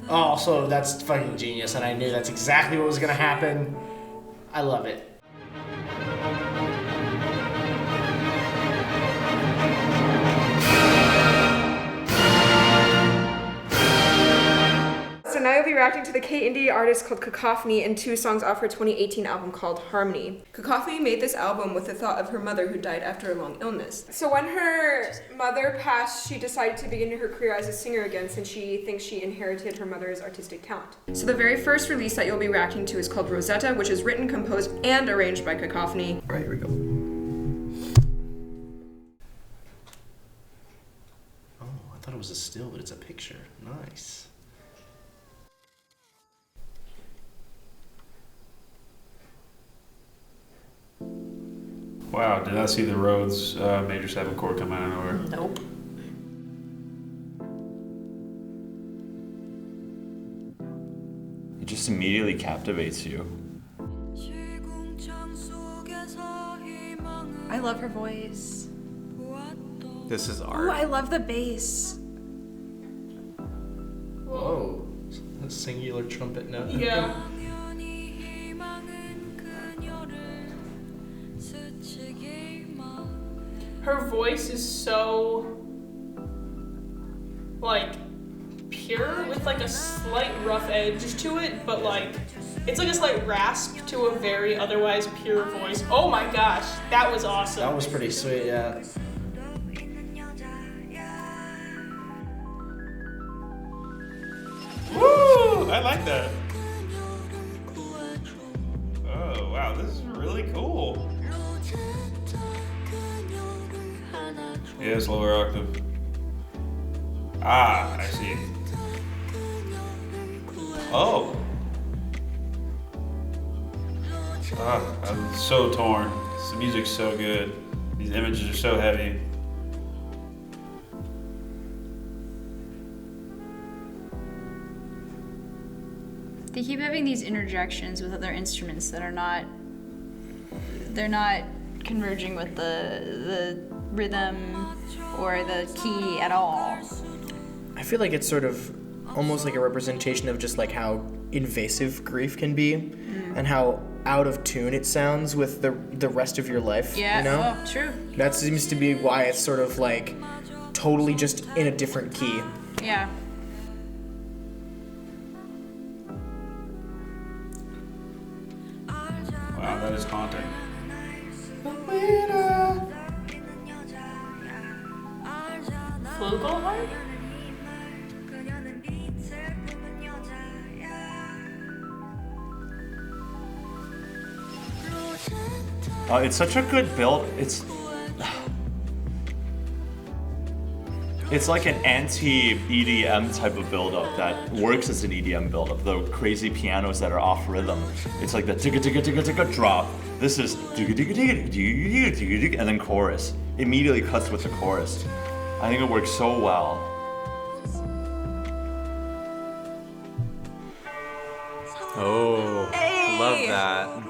Oh, so that's fucking genius, and I knew that's exactly what was gonna happen. I love it. So now you'll be reacting to the K-indie artist called Cacophony and 2 songs off her 2018 album called Harmony. Cacophony made this album with the thought of her mother who died after a long illness. So when her mother passed, she decided to begin her career as a singer again since she thinks she inherited her mother's artistic talent. So the very first release that you'll be reacting to is called Rosetta, which is written, composed, and arranged by Cacophony. All right, here we go. Oh, I thought it was a still, but it's a picture. Nice. Wow, did I see the Rhodes major 7 chord come out of nowhere? Nope. It just immediately captivates you. I love her voice. This is Oh, art. I love the bass. Whoa. A singular trumpet note. Yeah. Her voice is so, like, pure with, like, a slight rough edge to it, but, like, it's like a slight rasp to a very otherwise pure voice. Oh my gosh, that was awesome. That was pretty sweet, yeah. Woo! I like that. Oh, wow, this is really cool. Yeah, it's lower octave. Ah, I see. Oh. Ah, I'm so torn. The music's so good. These images are so heavy. They keep having these interjections with other instruments that are not, they're not converging with the rhythm or the key at all. I feel like it's sort of almost like a representation of just like how invasive grief can be and how out of tune it sounds with the rest of your life, Yeah, you know? oh, true. That seems to be why it's sort of like totally just in a different key. Yeah. Wow, that is haunting. Flugelhorn? It's such a good build. It's like an anti-EDM type of build-up that works as an EDM build-up. The crazy pianos that are off rhythm. It's like the ticka ticka ticka ticka drop. This is ticka ticka ticka ticka ticka and then chorus. Immediately cuts with the chorus. I think it works so well. Oh, Hey! love that.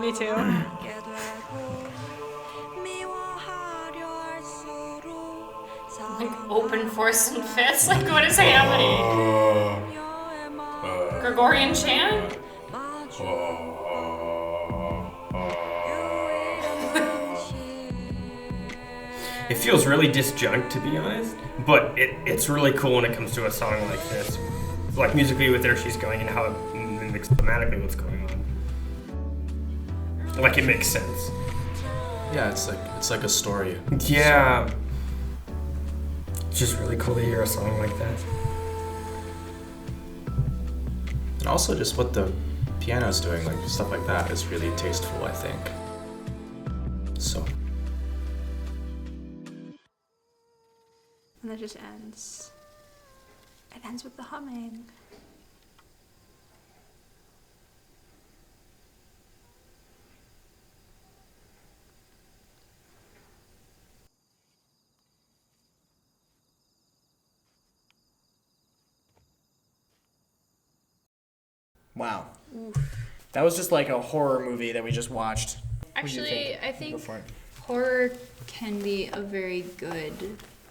Me too. Like open fourths and fifths. Like what is happening? Gregorian chant? It feels really disjunct, to be honest, but it's really cool when it comes to a song like this. Like musically with where she's going and how it mimics thematically what's going on. Like it makes sense. Yeah, it's like a story. Yeah. It's just really cool to hear a song like that. And also just what the piano's doing, like stuff like that is really tasteful, I think. So. And that just ends. It ends with the humming. Wow. That was just like a horror movie that we just watched. What do you Actually, think? I think Go for it. horror can be a very good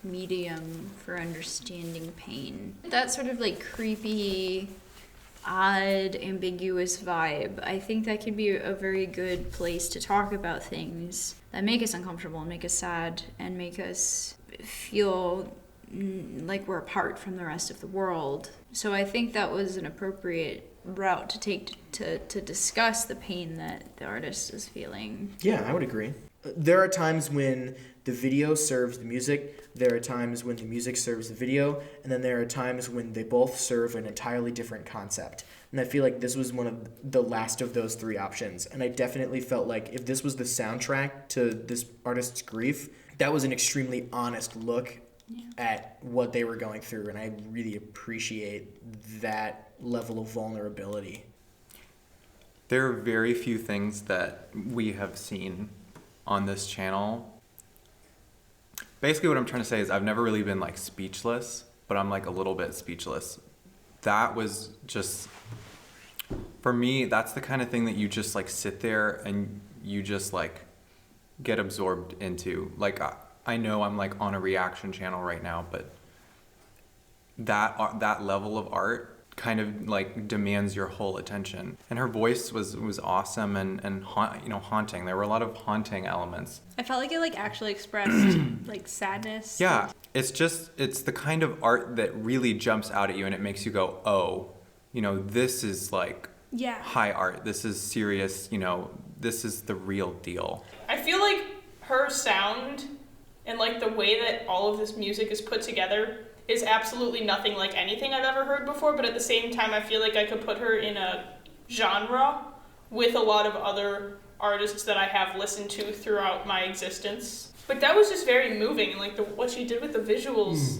medium for understanding pain. That sort of like creepy, odd, ambiguous vibe, I think that could be a very good place to talk about things that make us uncomfortable and make us sad and make us feel like we're apart from the rest of the world. So I think that was an appropriate route to take to discuss the pain that the artist is feeling. Yeah, I would agree. There are times when the video serves the music, there are times when the music serves the video, and then there are times when they both serve an entirely different concept. And I feel like this was one of the last of those three options. And I definitely felt like if this was the soundtrack to this artist's grief, that was an extremely honest look at what they were going through. And I really appreciate that level of vulnerability. There are very few things that we have seen on this channel. Basically what I'm trying to say is I've never really been like speechless, but I'm like a little bit speechless. That was just, for me, that's the kind of thing that you just like sit there and you just like get absorbed into. Like I know I'm like on a reaction channel right now, but that level of art kind of like demands your whole attention. And her voice was awesome and haunting. There were a lot of haunting elements. I felt like it like actually expressed like sadness. Yeah, it's the kind of art that really jumps out at you and it makes you go, oh, this is like high art. This is serious, this is the real deal. I feel like her sound and like the way that all of this music is put together is absolutely nothing like anything I've ever heard before, but at the same time I feel like I could put her in a genre with a lot of other artists that I have listened to throughout my existence. But that was just very moving, and like what she did with the visuals,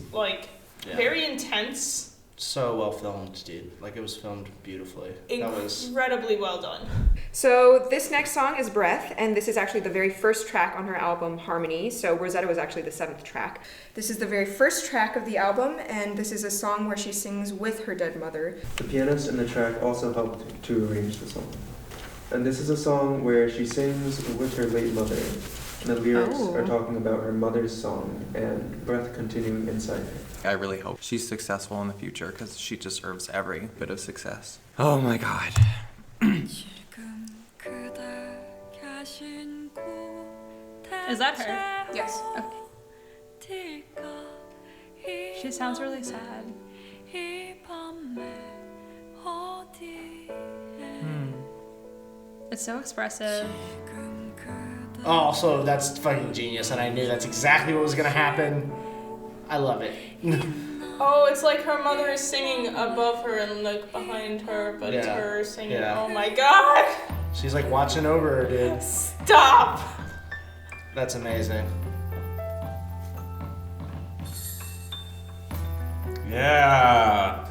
very intense. So well filmed, dude. Like it was filmed beautifully. Incredibly well done. So this next song is Breath, and this is actually the very first track on her album, Harmony. So Rosetta was actually the 7th track. This is the very first track of the album, and this is a song where she sings with her dead mother. The pianist in the track also helped to arrange the song. And this is a song where she sings with her late mother. And the lyrics are talking about her mother's song and breath continuing inside her. I really hope she's successful in the future because she deserves every bit of success. Oh my god. Is that her? Yes. Okay. She sounds really sad. It's so expressive. Oh, so that's fucking genius, and I knew that's exactly what was gonna happen. I love it. Oh, it's like her mother is singing above her and like behind her, but it's her singing. Yeah. Oh my god! She's like watching over her, dude. Stop! That's amazing. Yeah.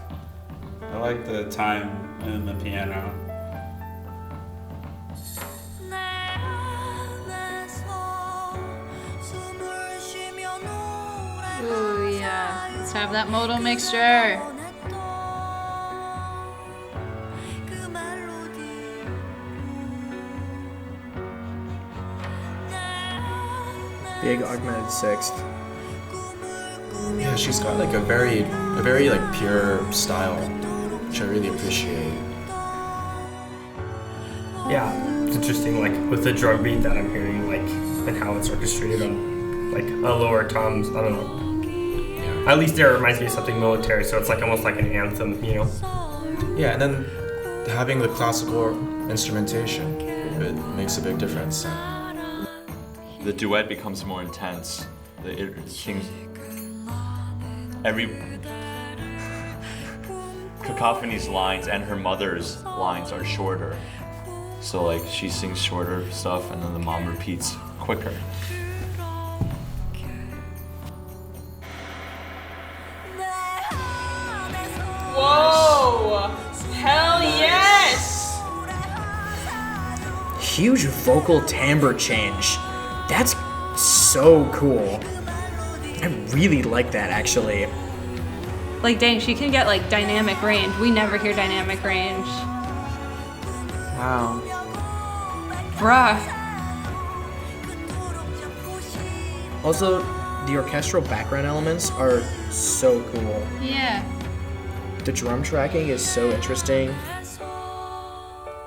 I like the time and the piano. Ooh, yeah. Let's have that modal mixture. Big augmented sixth. Yeah, she's got like a very like pure style, which I really appreciate. Yeah, it's interesting, like with the drum beat that I'm hearing, like, and how it's orchestrated on like a lower toms. I don't know. At least there, it reminds me of something military, so it's like almost like an anthem, Yeah, and then having the classical instrumentation, it makes a big difference. The duet becomes more intense. Every Cacophony's lines and her mother's lines are shorter. So like she sings shorter stuff and then the mom repeats quicker. Whoa! Hell yes! Huge vocal timbre change. That's so cool. I really like that, actually. Like, dang, she can get like dynamic range. We never hear dynamic range. Wow. Bruh. Also, The orchestral background elements are so cool. Yeah. The drum tracking is so interesting.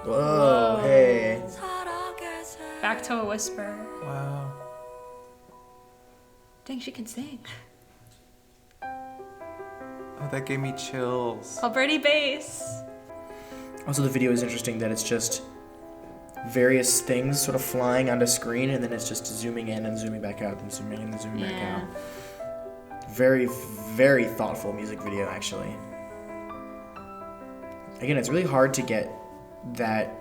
Whoa, hey. Back to a whisper. Wow. Dang, she can sing. Oh, that gave me chills. Alberti bass. Also, the video is interesting that it's just various things sort of flying onto screen, and then it's just zooming in and zooming back out, and zooming in and zooming back out. Very, very thoughtful music video, actually. Again, it's really hard to get that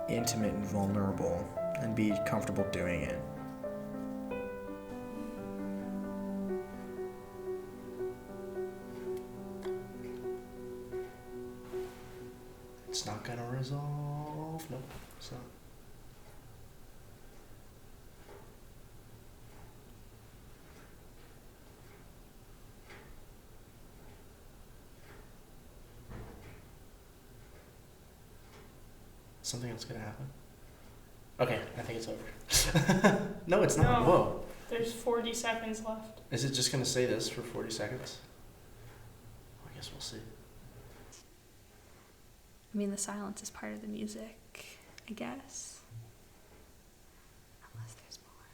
intimate and vulnerable and be comfortable doing it. It's not gonna resolve. Nope, it's not. Something else gonna happen? Okay, I think it's over. No, it's not. No. Whoa. There's 40 seconds left. Is it just gonna say this for 40 seconds? I guess we'll see. I mean, the silence is part of the music, I guess. Unless there's more.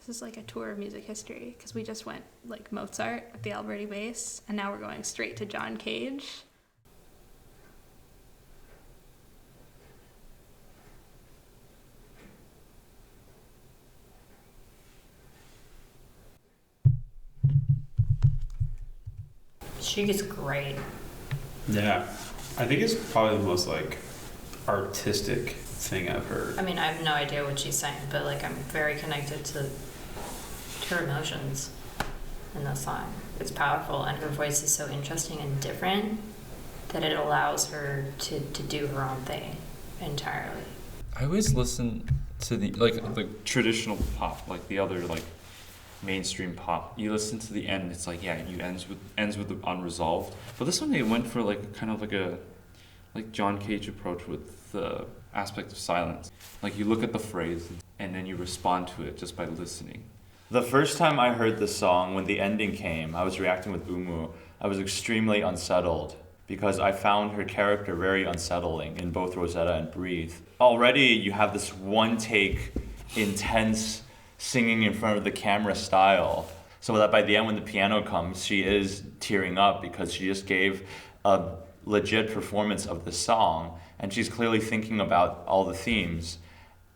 This is like a tour of music history, because we just went like Mozart with the Alberti bass, and now we're going straight to John Cage. She gets great. Yeah. I think it's probably the most like artistic thing I've heard. I mean, I have no idea what she's saying, but like I'm very connected to her emotions in this song. It's powerful, and her voice is so interesting and different that it allows her to do her own thing entirely. I always listen to the traditional pop, like the other like mainstream pop. You listen to the end, it's like, yeah, you ends with the unresolved. But this one they went for like kind of like a John Cage approach with the aspect of silence. Like you look at the phrase and then you respond to it just by listening. The first time I heard this song, when the ending came, I was reacting with Umu. I was extremely unsettled because I found her character very unsettling in both Rosetta and Breathe. Already you have this one take, intense singing in front of the camera style, so that by the end when the piano comes, she is tearing up because she just gave a legit performance of the song, and she's clearly thinking about all the themes.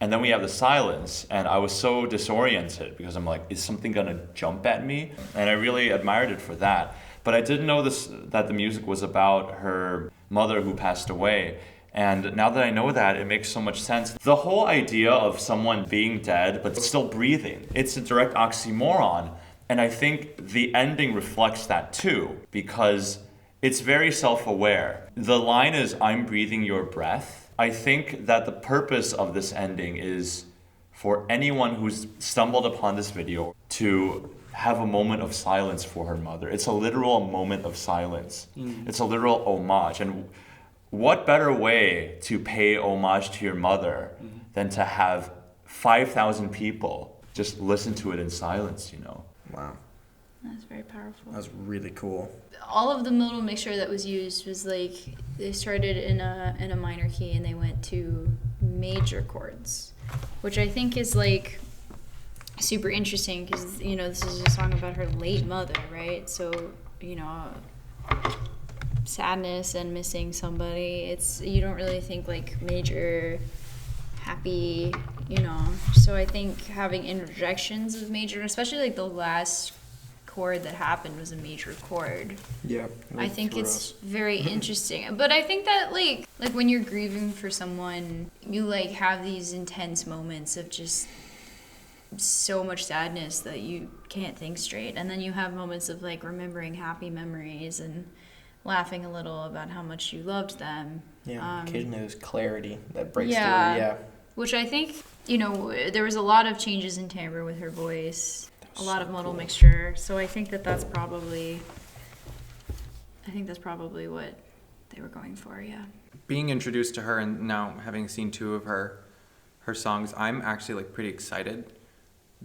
And then we have the silence, and I was so disoriented because I'm like, is something gonna jump at me? And I really admired it for that. But I didn't know that the music was about her mother who passed away. And now that I know that, it makes so much sense. The whole idea of someone being dead but still breathing, it's a direct oxymoron. And I think the ending reflects that too, because it's very self-aware. The line is, "I'm breathing your breath." I think that the purpose of this ending is for anyone who's stumbled upon this video to have a moment of silence for her mother. It's a literal moment of silence. It's a literal homage. And what better way to pay homage to your mother than to have 5,000 people just listen to it in silence, you know? Wow. That's very powerful. That was really cool. All of the modal mixture that was used was like, they started in a minor key and they went to major chords, which I think is like super interesting because, you know, this is a song about her late mother, right? So, you know, sadness and missing somebody, you don't really think like major, happy, you know. So I think having interjections of major, especially like the last chord that happened was a major chord. Yeah. I think it's very interesting. But I think that like when you're grieving for someone, you like have these intense moments of just so much sadness that you can't think straight. And then you have moments of like remembering happy memories and laughing a little about how much you loved them. Yeah, occasionally there's clarity that breaks through, Which I think, you know, there was a lot of changes in timbre with her voice, a lot of modal mixture. So I think that's probably what they were going for, yeah. Being introduced to her and now having seen 2 of her songs, I'm actually like pretty excited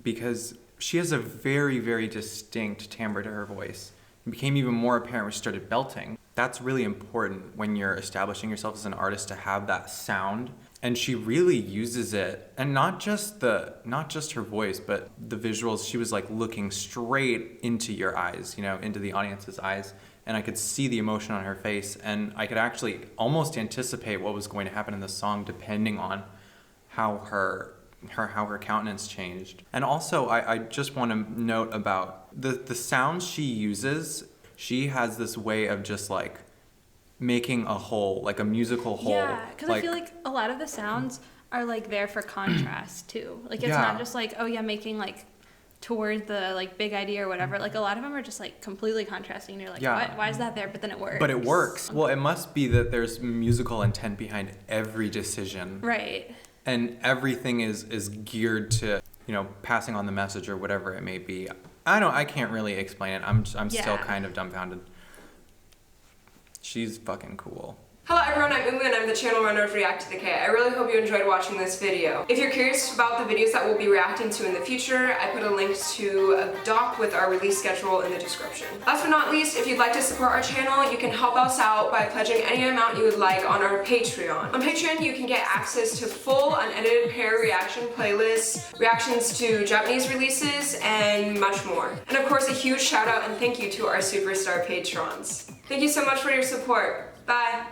because she has a very, very distinct timbre to her voice. It became even more apparent when she started belting. That's really important when you're establishing yourself as an artist, to have that sound. And she really uses it, and not just her voice, but the visuals. She was like looking straight into your eyes, you know, into the audience's eyes, and I could see the emotion on her face, and I could actually almost anticipate what was going to happen in the song depending on how her countenance changed. And also, I just want to note about the sounds she uses. She has this way of just like making a whole, like a musical whole. Yeah, because I feel like a lot of the sounds are like there for contrast too. Like it's not just like, oh yeah, making like toward the like big idea or whatever. Like a lot of them are just like completely contrasting. And you're like, why is that there? But then it works. But it works. Well, it must be that there's musical intent behind every decision. Right. And everything is geared to, you know, passing on the message or whatever it may be. I can't really explain it. I'm still kind of dumbfounded. She's fucking cool. Hello everyone, I'm Umu and I'm the channel runner of ReacttotheK. I really hope you enjoyed watching this video. If you're curious about the videos that we'll be reacting to in the future, I put a link to a doc with our release schedule in the description. Last but not least, if you'd like to support our channel, you can help us out by pledging any amount you would like on our Patreon. On Patreon, you can get access to full unedited pair reaction playlists, reactions to Japanese releases, and much more. And of course, a huge shout out and thank you to our superstar patrons. Thank you so much for your support. Bye!